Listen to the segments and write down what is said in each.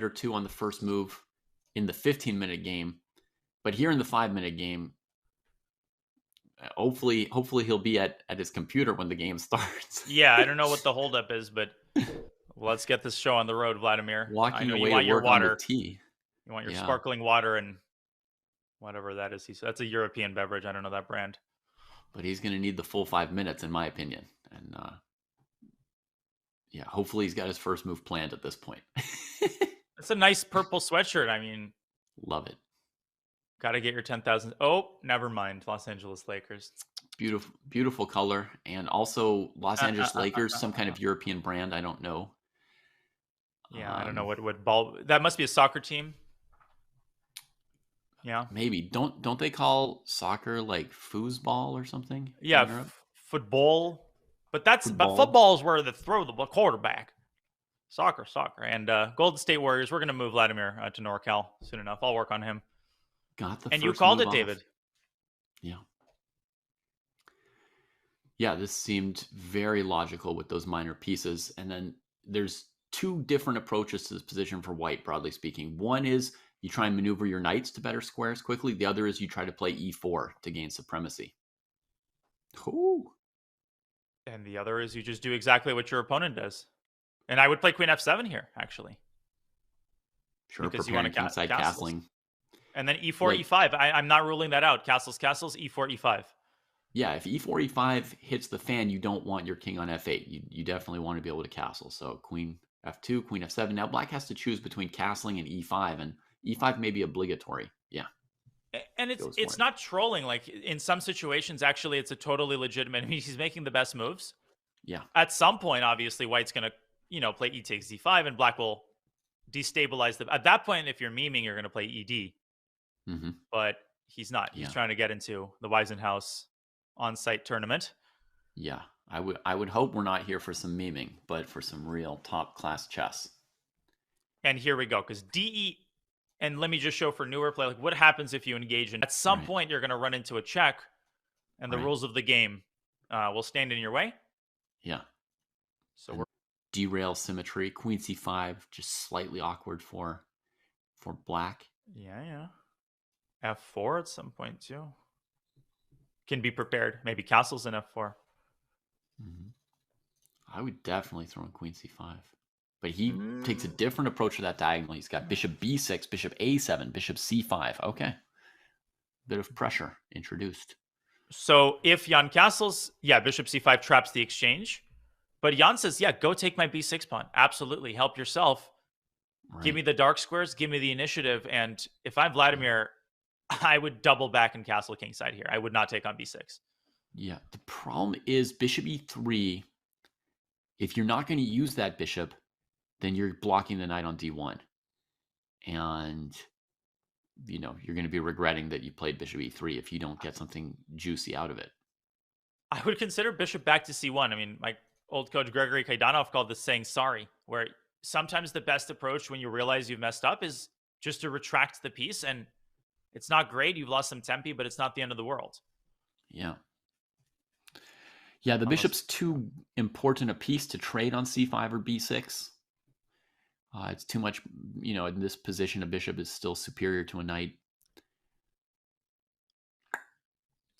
or two on the first move in the 15-minute game. But here in the 5-minute game, hopefully he'll be at his computer when the game starts. Yeah, I don't know what the holdup is, but let's get this show on the road, Vladimir. I Walking know you away to want your work on the water. tee. You want your Yeah, sparkling water and whatever that is. That's a European beverage. I don't know that brand. but he's going to need the full 5 minutes, in my opinion. And yeah, hopefully he's got his first move planned at this point. It's a nice purple sweatshirt. I mean, Love it. got to get your 10,000. Oh, never mind. Los Angeles Lakers. Beautiful, beautiful color. And also Los Angeles Lakers, some kind of European brand. I don't know. Yeah, I don't know what ball. That must be a soccer team. Yeah. Maybe. Don't they call soccer like foosball or something in Yeah, Europe? football. But Football. football is where they throw the quarterback. Soccer. And Golden State Warriors, we're going to move Vladimir to NorCal soon enough. I'll work on him. Got the And first you called move it, off. David. Yeah. Yeah, this seemed very logical with those minor pieces. And then there's two different approaches to this position for white, broadly speaking. One is you try and maneuver your knights to better squares quickly. The other is you try to play e4 to gain supremacy. Ooh. And the other is you just do exactly what your opponent does. And I would play Queen F7 here, actually. Sure, because you want to kingside castles. castling. And then e4, e5. I'm not ruling that out. Castles, e4, e5. Yeah, if e4, e5 hits the fan, you don't want your king on f8. You definitely want to be able to castle. So queen f2, queen f7. Now black has to choose between castling and e5, and e5 may be obligatory. Yeah. And it's not trolling. Like in some situations, actually, it's a totally legitimate. I mean, he's making the best moves. Yeah. At some point, obviously, white's going to, play e takes d5, and black will destabilize the. At that point, if you're memeing, you're going to play ed. Mm-hmm. But he's not. He's trying to get into the Weisenhouse on-site tournament. Yeah, I would hope we're not here for some memeing, but for some real top-class chess. And here we go, because DE. And let me just show for newer play, like what happens if you engage in. At some point, you're going to run into a check, and the rules of the game will stand in your way. Yeah. So we're derail symmetry. Queen c5, just slightly awkward for black. Yeah. F4 at some point too. Can be prepared. Maybe castles in F4. Mm-hmm. I would definitely throw in Queen c5. But he takes a different approach to that diagonal. He's got bishop b6, bishop a7, bishop c5. Okay. Bit of pressure introduced. So if Jan castles, bishop c5 traps the exchange. But Jan says, go take my b6 pawn. Absolutely. Help yourself. Right. Give me the dark squares. Give me the initiative. And if I'm Vladimir, I would double back and castle kingside here. I would not take on b6. Yeah. The problem is bishop e3. If you're not going to use that bishop, then you're blocking the knight on d1. And, you're going to be regretting that you played bishop e3 if you don't get something juicy out of it. I would consider bishop back to c1. I mean, my old coach Gregory Kaidanov called this saying sorry, where sometimes the best approach when you realize you've messed up is just to retract the piece. And it's not great. You've lost some tempi, but it's not the end of the world. Yeah. Yeah, the bishop's too important a piece to trade on c5 or b6. It's too much, in this position, a bishop is still superior to a knight.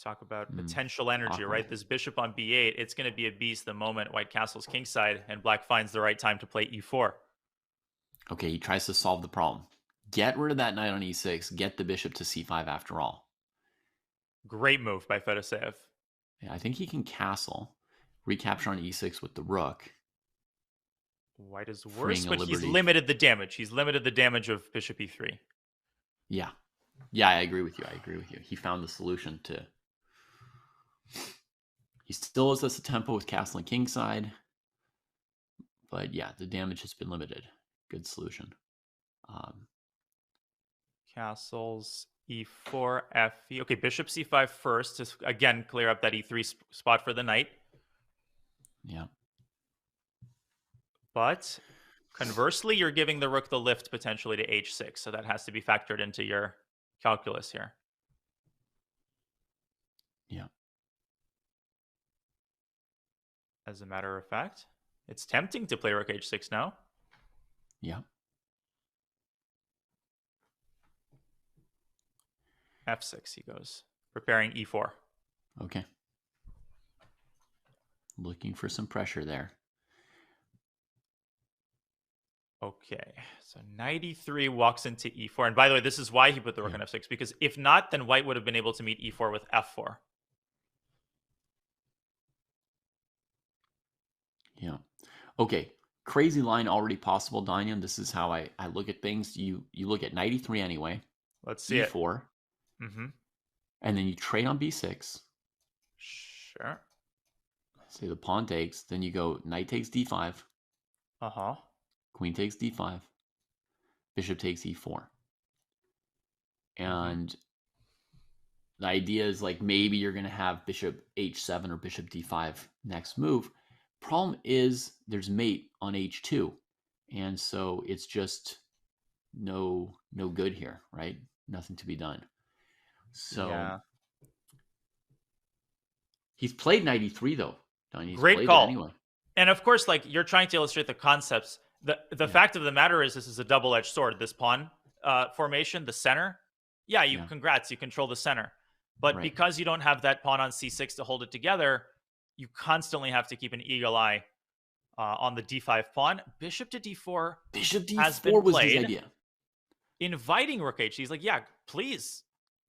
Talk about potential energy, right? This bishop on b8, it's going to be a beast the moment white castles kingside and black finds the right time to play e4. Okay, he tries to solve the problem. Get rid of that knight on e6. Get the bishop to c5 after all. Great move by Fedoseev. Yeah, I think he can castle. Recapture on e6 with the rook. White is worse, but he's limited the damage. He's limited the damage of bishop e3. Yeah. Yeah, I agree with you. He found the solution to... He still has a tempo with castling kingside. But yeah, the damage has been limited. Good solution. Castles, e4, fe. Okay, bishop c5 first to, again, clear up that e3 spot for the knight. Yeah. But conversely, you're giving the rook the lift potentially to h6. So that has to be factored into your calculus here. Yeah. As a matter of fact, it's tempting to play rook h6 now. Yeah. F6 he goes. Preparing E4. Okay. Looking for some pressure there. Okay, so knight e3 walks into e4. And by the way, this is why he put the rook on f6, because if not, then white would have been able to meet e4 with f4. Yeah. Okay. Crazy line already possible, Daniel. This is how I look at things. You look at knight e3 anyway. Let's see e4. it. Mm-hmm. And then you trade on b6. Sure. Say the pawn takes. Then you go knight takes d5. Uh-huh. Queen takes d5. Bishop takes e4. And the idea is like maybe you're going to have bishop h7 or bishop d5 next move. Problem is there's mate on h2. And so it's just no good here, right? Nothing to be done. So he's played knight e3 though. He's Great call. Anyway. And of course, like you're trying to illustrate the concepts. The fact of the matter is this is a double-edged sword. This pawn formation, the center. Yeah, congrats, you control the center. But because you don't have that pawn on c6 to hold it together, you constantly have to keep an eagle eye on the d5 pawn. Bishop to d4. Bishop d4 has been was played, his idea. Inviting rook h. He's like, yeah, please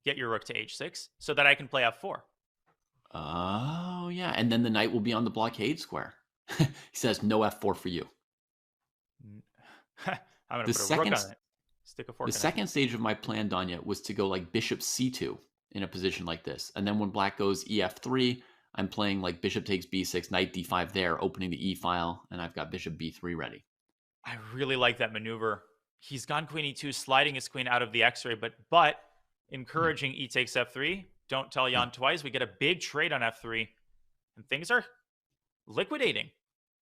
get your rook to h6 so that I can play f4. Oh, yeah. And then the knight will be on the blockade square. He says, no f4 for you. I'm going to put a rook on it. Stick a fork in it. The second stage of my plan, Danya, was to go like bishop c2 in a position like this. And then when black goes ef3, I'm playing like bishop takes b6, knight d5 there, opening the e file, and I've got bishop b3 ready. I really like that maneuver. He's gone queen e2, sliding his queen out of the x-ray, but encouraging e takes f3. Don't tell Jan twice. We get a big trade on f3, and things are liquidating.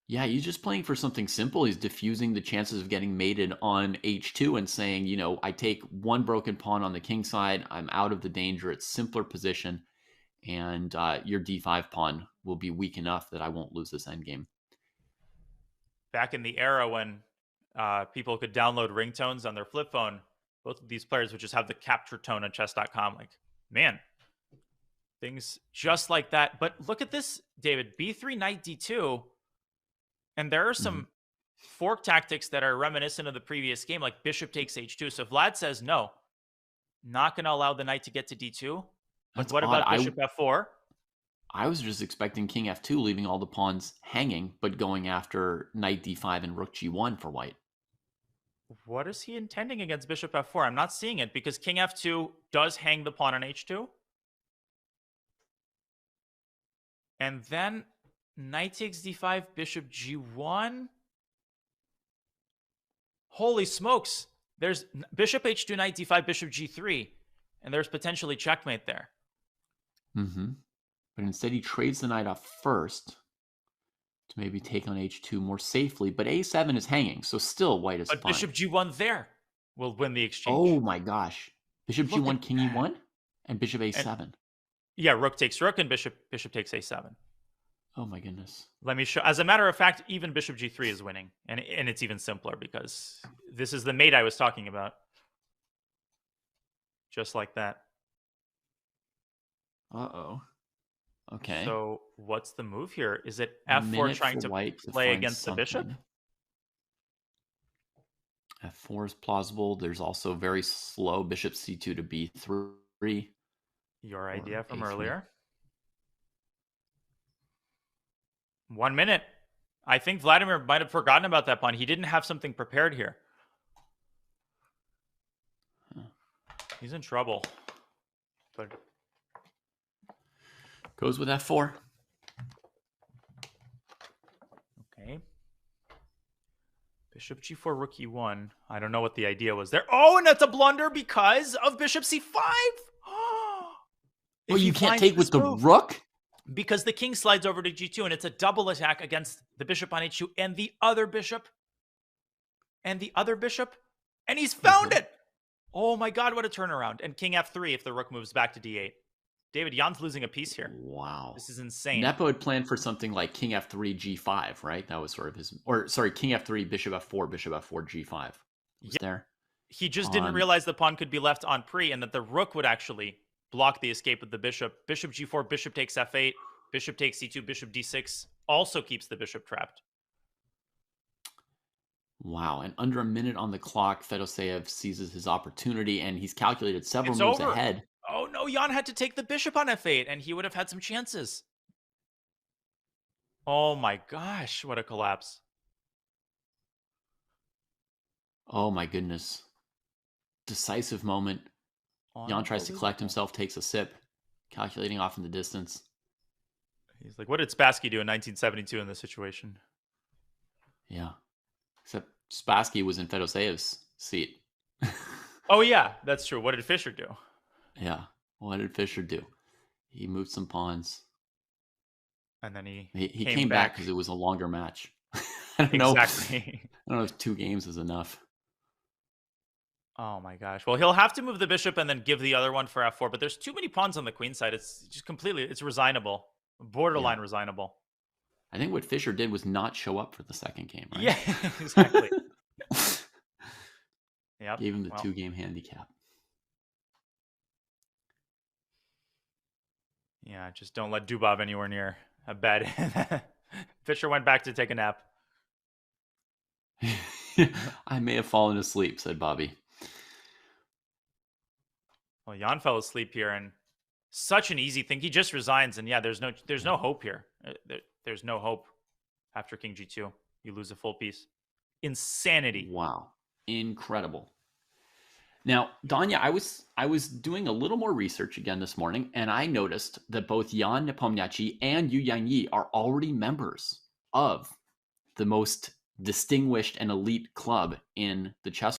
Yeah, he's just playing for something simple. He's diffusing the chances of getting mated on h2 and saying, you know, I take one broken pawn on the king side. I'm out of the danger. It's simpler position. And your d5 pawn will be weak enough that I won't lose this endgame. Back in the era when people could download ringtones on their flip phone, both of these players would just have the capture tone on chess.com. Like, man, things just like that. But look at this, David. B3, knight d2. And there are some fork tactics that are reminiscent of the previous game, like bishop takes h2. So Vlad says, no, not going to allow the knight to get to d2. But what about bishop f4? I was just expecting king f2, leaving all the pawns hanging, but going after knight d5 and rook g1 for white. What is he intending against bishop f4? I'm not seeing it because king f2 does hang the pawn on h2. And then knight takes d5, bishop g1. Holy smokes. There's bishop h2, knight d5, bishop g3. And there's potentially checkmate there. But instead he trades the knight off first to maybe take on h2 more safely. But a7 is hanging, so still white is fine. But bishop g1 there will win the exchange. Oh my gosh. Bishop g1, king e1, and bishop a7. And, yeah, rook takes rook and bishop takes a7. Oh my goodness. Let me show. As a matter of fact, even bishop g3 is winning. And it's even simpler because this is the mate I was talking about. Just like that. Uh-oh. Okay. So what's the move here? Is it f4 trying to play against the bishop? f4 is plausible. There's also very slow bishop c2 to b3. Your idea from earlier. 1 minute. I think Vladimir might have forgotten about that pawn. He didn't have something prepared here. He's in trouble. But goes with f4. Okay. Bishop g4, rook e1. I don't know what the idea was there. Oh, and that's a blunder because of bishop c5. Well, you can't take with the rook? Because the king slides over to g2, and it's a double attack against the bishop on h2 and the other bishop. And the other bishop. And he's found it. Oh my god, what a turnaround. And king f3 if the rook moves back to d8. David, Jan's losing a piece here. Wow. This is insane. Nepo had planned for something like king f3, g5, right? That was sort of his... Or, sorry, king f3, bishop f4, g5. Was there? He just didn't realize the pawn could be left on pre, and that the rook would actually block the escape of the bishop. Bishop g4, bishop takes f8, bishop takes c2, bishop d6 also keeps the bishop trapped. Wow. And under a minute on the clock, Fedoseev seizes his opportunity, and he's calculated several It's moves over. ahead. Oh no, Jan had to take the bishop on f8, and he would have had some chances. Oh my gosh, what a collapse. Oh my goodness. Decisive moment. Jan tries to collect himself, takes a sip, calculating off in the distance. He's like, what did Spassky do in 1972 in this situation? Yeah. Except Spassky was in Fedoseev's seat. Oh yeah, that's true. What did Fischer do? Yeah. What did Fischer do? He moved some pawns. And then he came back because it was a longer match. I don't exactly. know. I don't know if 2 games is enough. Oh my gosh. Well, he'll have to move the bishop and then give the other one for f4, but there's too many pawns on the queen side. It's just completely, it's resignable. Borderline resignable. I think what Fischer did was not show up for the second game, right? Yeah, exactly. Yep. Gave him the 2-game handicap. Yeah, just don't let Dubov anywhere near a bed. Fischer went back to take a nap. I may have fallen asleep, said Bobby. Well, Jan fell asleep here, and such an easy thing. He just resigns, and yeah, there's no hope here. There's no hope after King G2. You lose a full piece. Insanity. Wow, incredible. Now, Danya, I was doing a little more research again this morning, and I noticed that both Jan Nepomniachtchi and Yu Yangyi are already members of the most distinguished and elite club in the chess